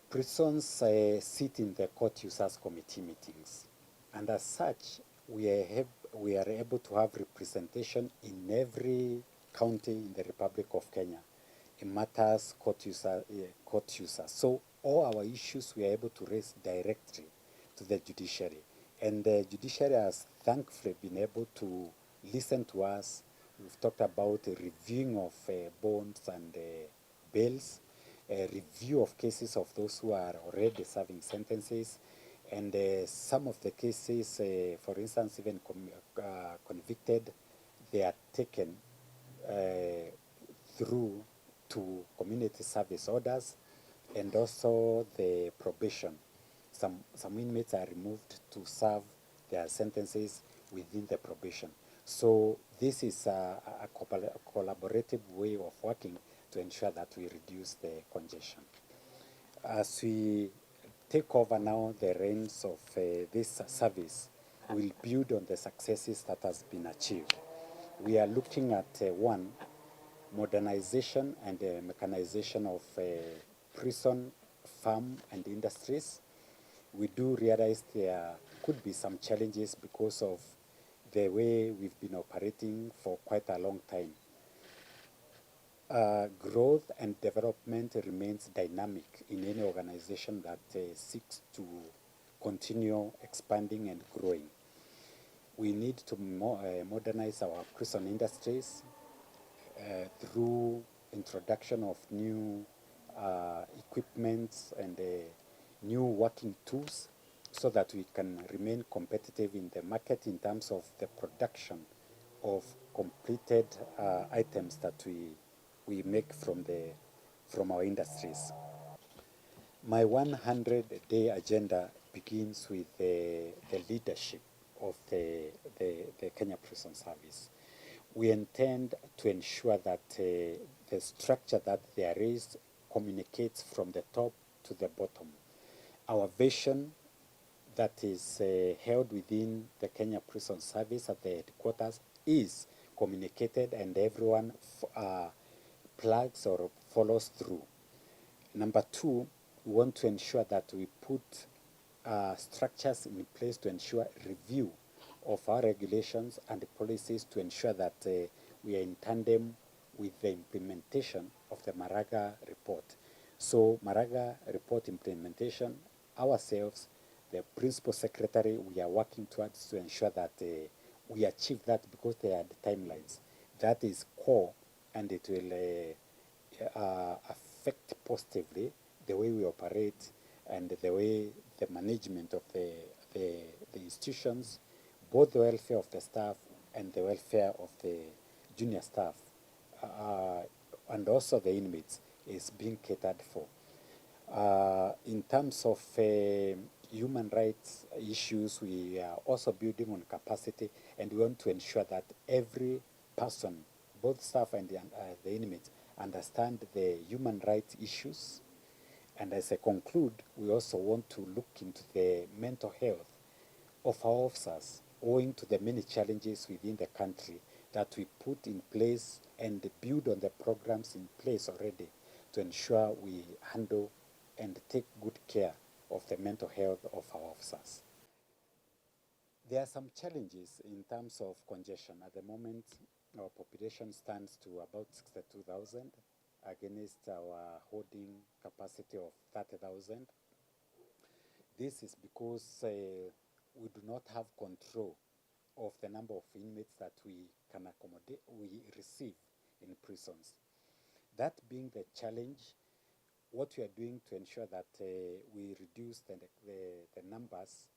Prisons sit in the court users committee meetings, and as such, we are able to have representation in every county in the Republic of Kenya. It matters court users. So all our issues we are able to raise directly to the judiciary, and the judiciary has thankfully been able to listen to us. We've talked about a reviewing of bonds and bails, a review of cases of those who are already serving sentences, and some of the cases, for instance, even convicted, they are taken through to community service orders, and also the probation. Some inmates are removed to serve their sentences within the probation. So this is a collaborative way of working to ensure that we reduce the congestion. As we take over now the reins of this service, we'll build on the successes that has been achieved. We are looking at one, modernization and mechanization of prison, farm, and industries. We do realize there could be some challenges because of the way we've been operating for quite a long time. Growth and development remains dynamic in any organization that seeks to continue expanding and growing. We need to modernize our prison industries through introduction of new equipment and new working tools so that we can remain competitive in the market in terms of the production of completed items that we make from our industries. My 100-day agenda begins with the leadership of the Kenya Prison Service. We intend to ensure that the structure that there is communicates from the top to the bottom. Our vision that is held within the Kenya Prison Service at the headquarters is communicated, and everyone plugs or follows through. Number two, we want to ensure that we put structures in place to ensure review of our regulations and policies to ensure that we are in tandem with the implementation of the Maraga report. So Maraga report implementation, ourselves, the principal secretary, we are working towards to ensure that we achieve that because they are the timelines. That is core, and it will affect positively the way we operate and the way the management of the institutions, both the welfare of the staff and the welfare of the junior staff, and also the inmates, is being catered for. In terms of human rights issues, we are also building on capacity, and we want to ensure that every person, both staff and the inmates, understand the human rights issues. And as I conclude, we also want to look into the mental health of our officers, owing to the many challenges within the country, that we put in place and build on the programs in place already to ensure we handle and take good care of the mental health of our officers. There are some challenges in terms of congestion. At the moment, our population stands to about 62,000 against our holding capacity of 30,000. This is because we do not have control of the number of inmates that we can accommodate, we receive in prisons. That being the challenge, what we are doing to ensure that we reduce the numbers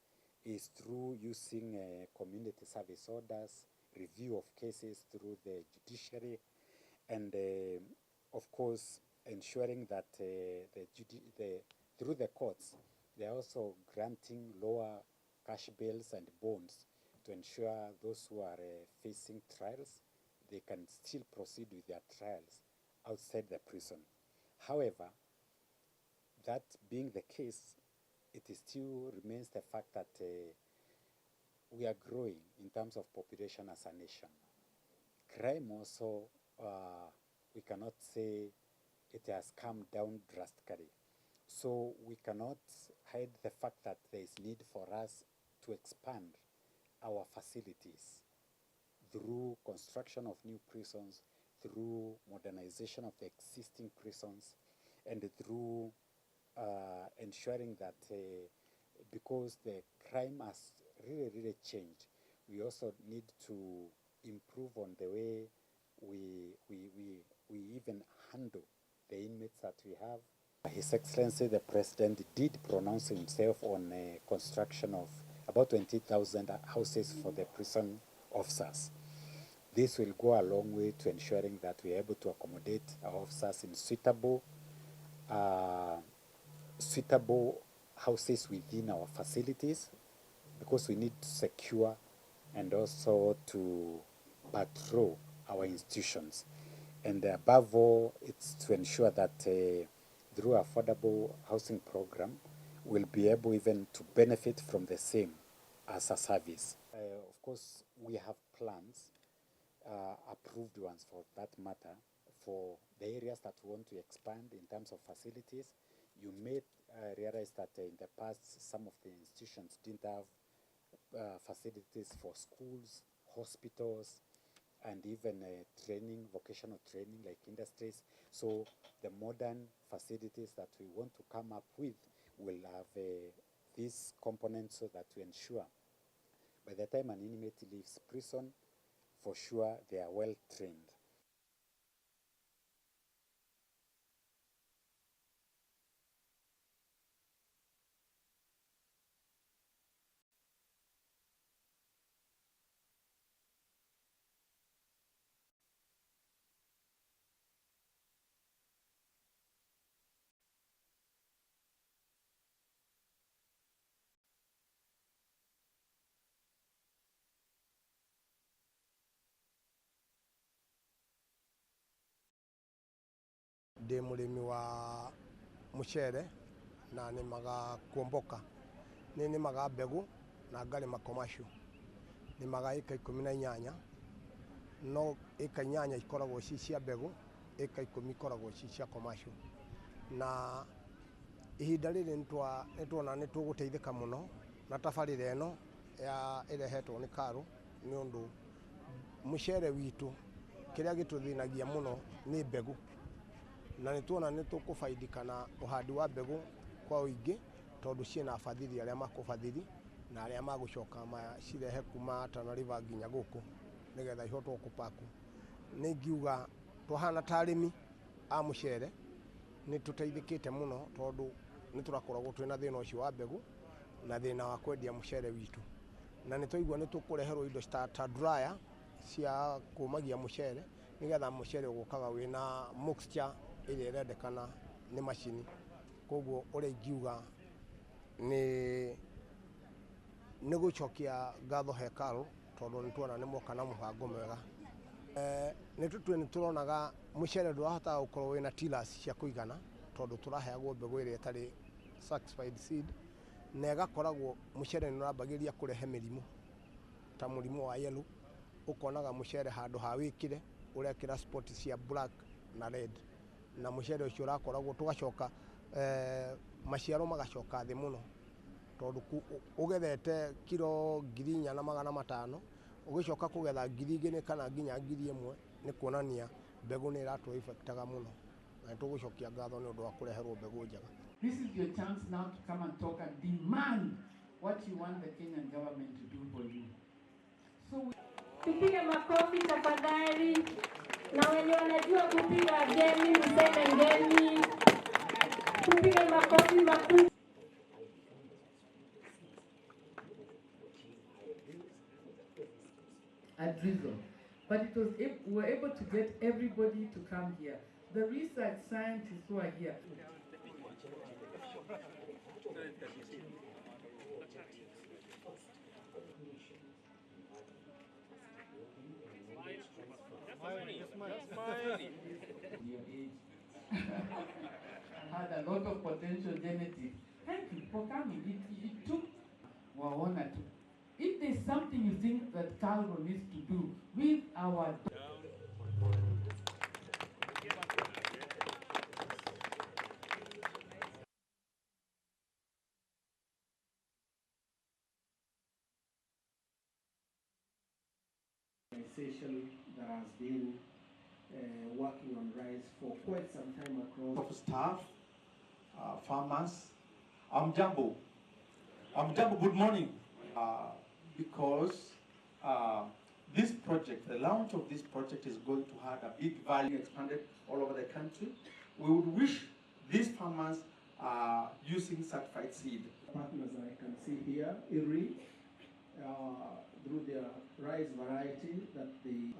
is through using community service orders, review of cases through the judiciary, and of course ensuring that through the courts, they are also granting lower cash bails and bonds to ensure those who are facing trials, they can still proceed with their trials outside the prison. However, that being the case, it still remains the fact that we are growing in terms of population as a nation. crime also, we cannot say it has come down drastically. So we cannot hide the fact that there is need for us to expand our facilities through construction of new prisons, through modernization of the existing prisons, and through ensuring that because the crime has really changed, we also need to improve on the way we even handle the inmates that we have. His Excellency the President did pronounce himself on construction of about 20,000 houses for the prison officers. This will go a long way to ensuring that we are able to accommodate our officers in uh, suitable houses within our facilities, because we need to secure and also to patrol our institutions. And above all, it's to ensure that through affordable housing program, we'll be able even to benefit from the same as a service. Of course, we have plans, approved ones for that matter, for the areas that we want to expand in terms of facilities. You may realize that in the past, some of the institutions didn't have facilities for schools, hospitals, and even training, vocational training like industries. So the modern facilities that we want to come up with will have these components so that we ensure by the time an inmate leaves prison, for sure they are well trained. Ndi murimi wa mucere na nimaga kuomboka, ni nimaga mbegu na ngarima commercial. Nimaga ika 18, no ika 8 ikoragwo ci cia mbegu, ika 10 ikoragwo ci cia commercial. Na ihinda riri nitwona nituguteithika muno na tabarira ino ya irehetwo ni Karu, ni undu mucere witu kiria gituthinagia muno ni mbegu, na nituona nitukufaidika na uhandi wa mbegu kwa uingi, tondu ciina abathiri aria makubathiri na aria magucoka macirehe kuma Tana River nginya guku nigetha ihotwo kupaku. Ningiuga tuhana ta arimi a mucere nituteithikite muno, tondu niturakoragwo twina thina ucio wa mbegu na thina wa kwendia mucere witu, na nitwaigua nitukureherwo indo ta dryer cia kumagia mucere nigetha mucere ugukaga wina mixture iria irendekana ni macini. Koguo uria ingiuga ni gucokia ngatho he Karu, tondu nituona ni moka na mubango mwega. Nituronaga mucere ndurahotaga gukorwo wina tillers cia kuigana, tondu turaheagwo mbegu iria itari certified seed, na igakoragwo mucere nurambagiria kurehe mirimu ta murimu wa yellow. Ukonaga mucere handu ha wikire urekira spot cia black na red, na mucere ucio urakoragwo tugacoka maciaro magacoka thi muno, tondu ugethete kilo 4,500 ugicoka kugetha 2,000 kana nginya 1,000 ni kuonania mbegu ni iratu effectaga muno, na tugucokia ngatho ni undu wa kureherwo mbegu njega. This is your chance now to come and talk and demand what you want the Kenyan government to do for you. So tupige makofi tafadhali, na wenye wanajua kupiga ngemi mseme ngemi. Tupige makofi makubwa. at Rizzo. But it was we were able to get everybody to come here. The research scientists who are here. Your age. Had a lot of potential genetics. Thank you for coming. It took Waona to. If there's something you think that Calvo needs to do with our association that has been working on rice for quite some time across staff, farmers. I'm Jambo, good morning. Because this project, the launch of this project is going to have a big value expanded all over the country. We would wish these farmers are using certified seed. Partners I can see here, IRI, through their rice variety that they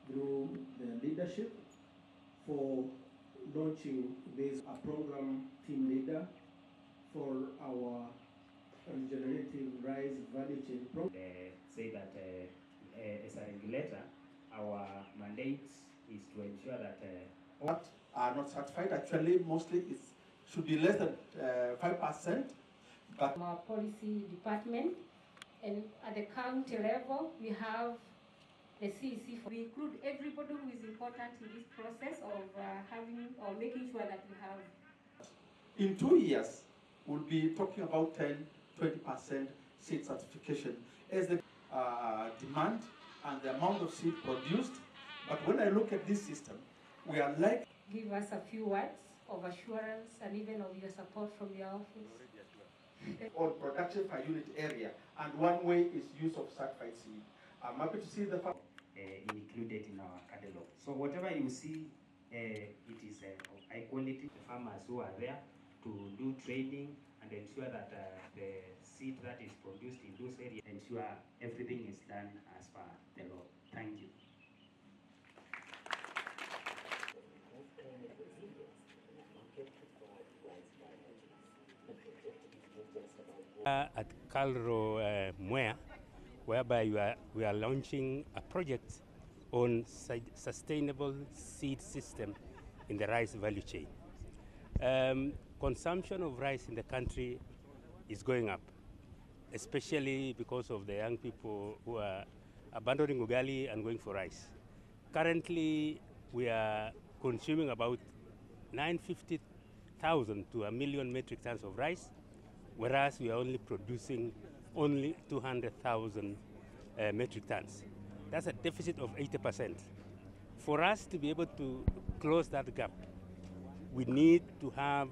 through their leadership for launching this program team leader for our regenerative rice value chain program. Say that as a regulator, our mandate is to ensure that what are not certified, actually mostly it should be less than 5%. But our policy department, and at the county level, we have the CEC. We include everybody who is important in this process of having or making sure that we have. In 2 years, we'll be talking about 10-20% seed certification as the demand and the amount of seed produced. But when I look at this system, we are like... Give us a few words of assurance and even of your support from your office. On production per unit area, and one way is use of certified seed. I'm happy to see the included in our catalog. So whatever you see, it is of high quality. The farmers who are there to do training and ensure that the seed that is produced in those areas, ensure everything is done as per the law. Thank you. At Calro Mwea, whereby we are launching a project on sustainable seed system in the rice value chain. Consumption of rice in the country is going up, especially because of the young people who are abandoning ugali and going for rice. Currently, we are consuming about 950,000 to 1 million metric tons of rice, whereas we are only producing 200,000 metric tons. That's a deficit of 80%. For us to be able to close that gap, we need to have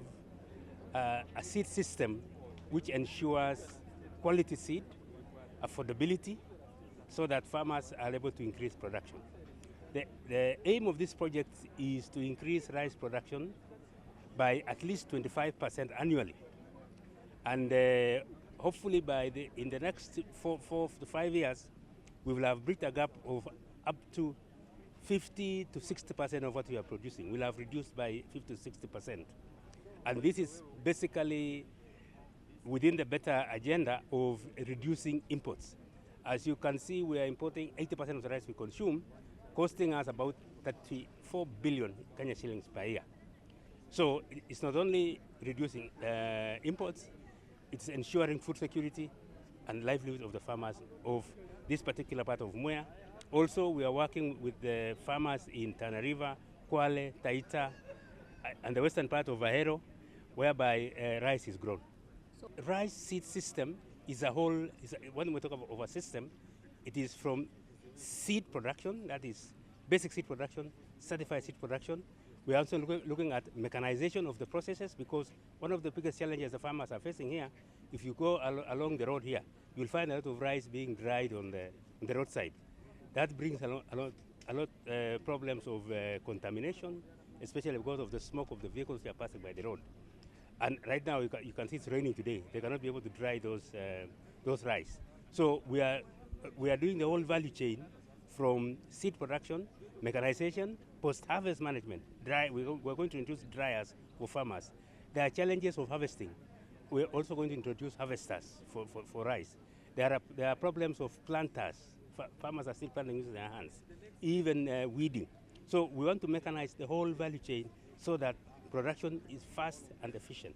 a seed system which ensures quality seed, affordability, so that farmers are able to increase production. The aim of this project is to increase rice production by at least 25% annually. And hopefully in the next 4 to 5 years, we will have bridged a gap of up to 50 to 60% of what we are producing. We'll have reduced by 50 to 60%. And this is basically within the better agenda of reducing imports. As you can see, we are importing 80% of the rice we consume, costing us about 34 billion Kenya shillings per year. So it's not only reducing imports, it's ensuring food security and livelihood of the farmers of this particular part of Mwea. Also, we are working with the farmers in Tana River, Kwale, Taita, and the western part of Ahero, whereby rice is grown. So rice seed system is a whole, when we talk of a system, it is from seed production, that is basic seed production, certified seed production. We are also looking at mechanization of the processes, because one of the biggest challenges the farmers are facing here, if you go along the road here, you'll find a lot of rice being dried on the roadside. That brings a lot problems of contamination, especially because of the smoke of the vehicles that are passing by the road. And right now you can see it's raining today. They cannot be able to dry those rice. So we are doing the whole value chain from seed production, mechanization, post-harvest management. We're going to introduce dryers for farmers. There are challenges of harvesting. We're also going to introduce harvesters for rice. There are problems of planters. Farmers are still planting using their hands, even weeding. So we want to mechanize the whole value chain so that production is fast and efficient.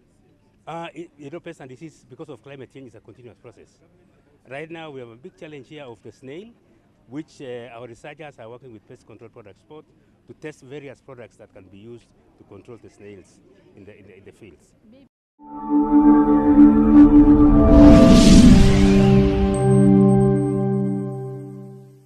Pest and disease, because of climate change, is a continuous process. Right now, we have a big challenge here of the snail, which our researchers are working with Pest Control Product Sport to test various products that can be used to control the snails in the fields.